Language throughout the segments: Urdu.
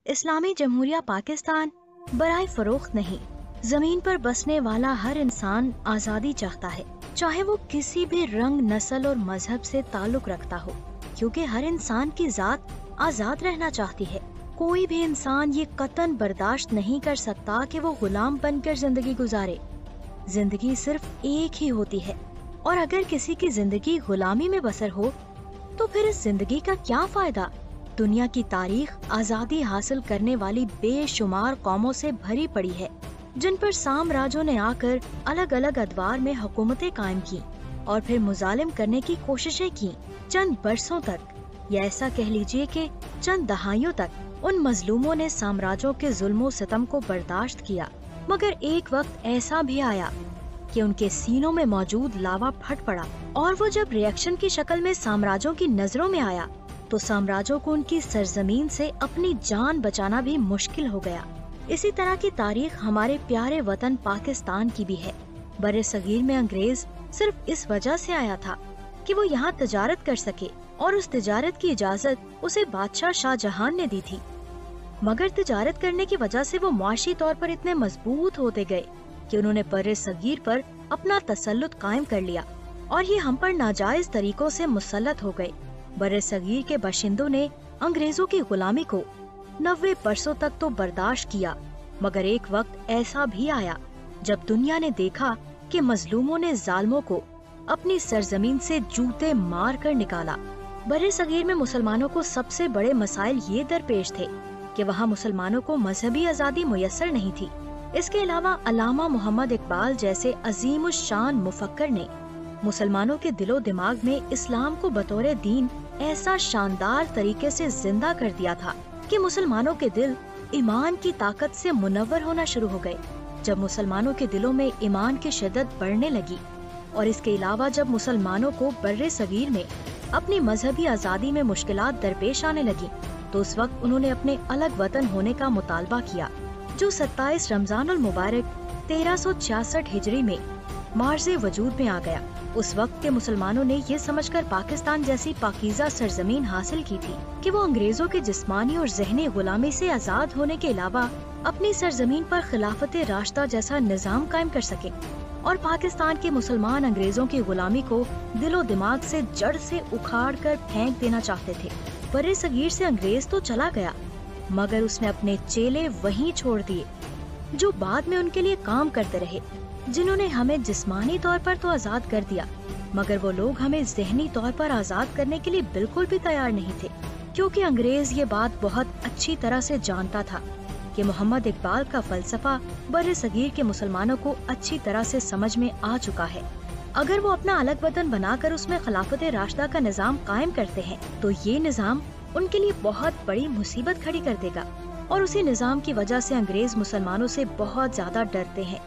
اسلامی جمہوریہ پاکستان برائے فروخت نہیں، زمین پر بسنے والا ہر انسان آزادی چاہتا ہے، چاہے وہ کسی بھی رنگ، نسل اور مذہب سے تعلق رکھتا ہو، کیونکہ ہر انسان کی ذات آزاد رہنا چاہتی ہے۔ کوئی بھی انسان یہ قطعاً برداشت نہیں کر سکتا کہ وہ غلام بن کر زندگی گزارے۔ زندگی صرف ایک ہی ہوتی ہے، اور اگر کسی کی زندگی غلامی میں بسر ہو تو پھر اس زندگی کا کیا فائدہ؟ دنیا کی تاریخ آزادی حاصل کرنے والی بے شمار قوموں سے بھری پڑی ہے، جن پر سامراجوں نے آ کر الگ الگ ادوار میں حکومتیں قائم کی اور پھر مظالم کرنے کی کوششیں کی۔ چند برسوں تک، یا ایسا کہہ لیجئے کہ چند دہائیوں تک، ان مظلوموں نے سامراجوں کے ظلم و ستم کو برداشت کیا، مگر ایک وقت ایسا بھی آیا کہ ان کے سینوں میں موجود لاوا پھٹ پڑا، اور وہ جب ریئیکشن کی شکل میں سامراجوں کی نظروں میں آیا تو سامراجوں کو ان کی سرزمین سے اپنی جان بچانا بھی مشکل ہو گیا۔ اسی طرح کی تاریخ ہمارے پیارے وطن پاکستان کی بھی ہے۔ برِ صغیر میں انگریز صرف اس وجہ سے آیا تھا کہ وہ یہاں تجارت کر سکے، اور اس تجارت کی اجازت اسے بادشاہ شاہ جہان نے دی تھی، مگر تجارت کرنے کی وجہ سے وہ معاشی طور پر اتنے مضبوط ہوتے گئے کہ انہوں نے برِ صغیر پر اپنا تسلط قائم کر لیا، اور یہ ہم پر ناجائز طریقوں سے مسلط ہو گئے۔ برِ صغیر کے باشندوں نے انگریزوں کی غلامی کو 90 برسوں تک تو برداشت کیا، مگر ایک وقت ایسا بھی آیا جب دنیا نے دیکھا کہ مظلوموں نے ظالموں کو اپنی سرزمین سے جوتے مار کر نکالا۔ برِ صغیر میں مسلمانوں کو سب سے بڑے مسائل یہ درپیش تھے کہ وہاں مسلمانوں کو مذہبی آزادی میسر نہیں تھی۔ اس کے علاوہ علامہ محمد اقبال جیسے عظیم الشان مفکر نے مسلمانوں کے دل و دماغ میں اسلام کو بطور دین ایسا شاندار طریقے سے زندہ کر دیا تھا کہ مسلمانوں کے دل ایمان کی طاقت سے منور ہونا شروع ہو گئے۔ جب مسلمانوں کے دلوں میں ایمان کی شدت بڑھنے لگی، اور اس کے علاوہ جب مسلمانوں کو برِ صغیر میں اپنی مذہبی آزادی میں مشکلات درپیش آنے لگی، تو اس وقت انہوں نے اپنے الگ وطن ہونے کا مطالبہ کیا، جو 27 رمضان المبارک 1366 ہجری میں مارز وجود میں آ گیا۔ اس وقت کے مسلمانوں نے یہ سمجھ کر پاکستان جیسی پاکیزہ سرزمین حاصل کی تھی کہ وہ انگریزوں کے جسمانی اور ذہنی غلامی سے آزاد ہونے کے علاوہ اپنی سرزمین پر خلافت راشدہ جیسا نظام قائم کر سکے، اور پاکستان کے مسلمان انگریزوں کی غلامی کو دل و دماغ سے جڑ سے اکھاڑ کر پھینک دینا چاہتے تھے۔ برِ صغیر سے انگریز تو چلا گیا، مگر اس نے اپنے چیلے وہیں چھوڑ دیے جو بعد میں ان کے لیے کام کرتے رہے، جنہوں نے ہمیں جسمانی طور پر تو آزاد کر دیا، مگر وہ لوگ ہمیں ذہنی طور پر آزاد کرنے کے لیے بالکل بھی تیار نہیں تھے، کیونکہ انگریز یہ بات بہت اچھی طرح سے جانتا تھا کہ محمد اقبال کا فلسفہ برِ صغیر کے مسلمانوں کو اچھی طرح سے سمجھ میں آ چکا ہے۔ اگر وہ اپنا الگ وطن بنا کر اس میں خلافت راشدہ کا نظام قائم کرتے ہیں تو یہ نظام ان کے لیے بہت بڑی مصیبت کھڑی کر دے گا، اور اسی نظام کی وجہ سے انگریز مسلمانوں سے بہت زیادہ ڈرتے ہیں۔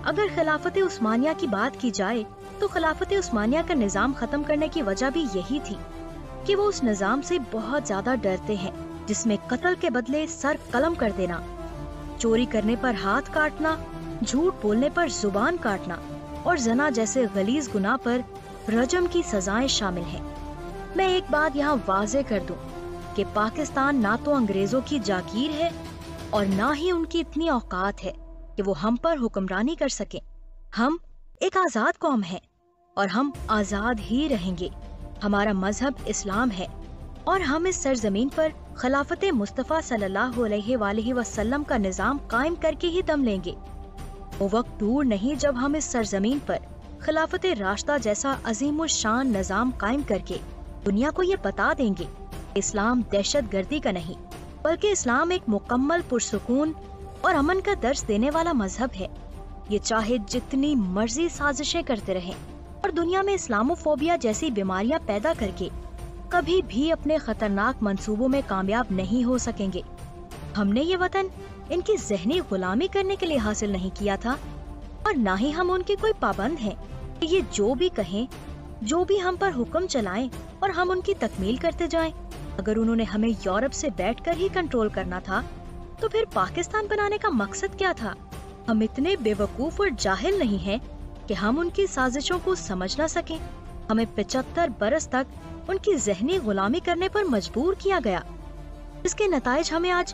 اگر خلافت عثمانیہ کی بات کی جائے تو خلافت عثمانیہ کا نظام ختم کرنے کی وجہ بھی یہی تھی کہ وہ اس نظام سے بہت زیادہ ڈرتے ہیں جس میں قتل کے بدلے سر قلم کر دینا، چوری کرنے پر ہاتھ کاٹنا، جھوٹ بولنے پر زبان کاٹنا، اور زنا جیسے غلیظ گناہ پر رجم کی سزائیں شامل ہیں۔ میں ایک بات یہاں واضح کر دوں کہ پاکستان نہ تو انگریزوں کی جاگیر ہے اور نہ ہی ان کی اتنی اوقات ہے کہ وہ ہم پر حکمرانی کر سکیں۔ ہم ایک آزاد قوم ہیں، اور ہم آزاد ہی رہیں گے۔ ہمارا مذہب اسلام ہے، اور ہم اس سرزمین پر خلافت مصطفیٰ صلی اللہ علیہ وآلہ وسلم کا نظام قائم کر کے ہی دم لیں گے۔ وہ وقت دور نہیں جب ہم اس سرزمین پر خلافت راشدہ جیسا عظیم الشان نظام قائم کر کے دنیا کو یہ بتا دیں گے کہ اسلام دہشت گردی کا نہیں، بلکہ اسلام ایک مکمل پرسکون اور امن کا درس دینے والا مذہب ہے۔ یہ چاہے جتنی مرضی سازشیں کرتے رہیں اور دنیا میں اسلاموفوبیا جیسی بیماریاں پیدا کر کے کبھی بھی اپنے خطرناک منصوبوں میں کامیاب نہیں ہو سکیں گے۔ ہم نے یہ وطن ان کی ذہنی غلامی کرنے کے لیے حاصل نہیں کیا تھا، اور نہ ہی ہم ان کے کوئی پابند ہیں کہ یہ جو بھی کہیں، جو بھی ہم پر حکم چلائیں اور ہم ان کی تکمیل کرتے جائیں۔ اگر انہوں نے ہمیں یورپ سے بیٹھ کر ہی کنٹرول کرنا تھا تو پھر پاکستان بنانے کا مقصد کیا تھا؟ ہم اتنے بے وقوف اور جاہل نہیں ہیں کہ ہم ان کی سازشوں کو سمجھ نہ سکیں۔ ہمیں 75 برس تک ان کی ذہنی غلامی کرنے پر مجبور کیا گیا، اس کے نتائج ہمیں آج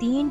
3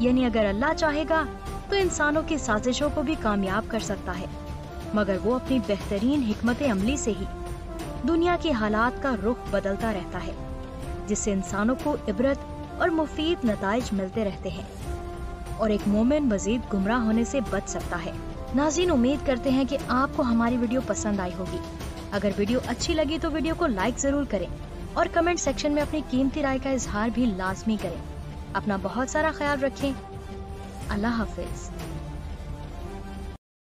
یعنی اگر اللہ چاہے گا تو انسانوں کی سازشوں کو بھی کامیاب کر سکتا ہے، مگر وہ اپنی بہترین حکمت عملی سے ہی دنیا کے حالات کا رخ بدلتا رہتا ہے، جس سے انسانوں کو عبرت اور مفید نتائج ملتے رہتے ہیں اور ایک مومن مزید گمراہ ہونے سے بچ سکتا ہے۔ ناظرین، امید کرتے ہیں کہ آپ کو ہماری ویڈیو پسند آئی ہوگی۔ اگر ویڈیو اچھی لگی تو ویڈیو کو لائک ضرور کریں اور کمنٹ سیکشن میں اپنی قیمتی رائے کا اظہار بھی لازمی کریں۔ اپنا بہت سارا خیال رکھیں۔ اللہ حافظ۔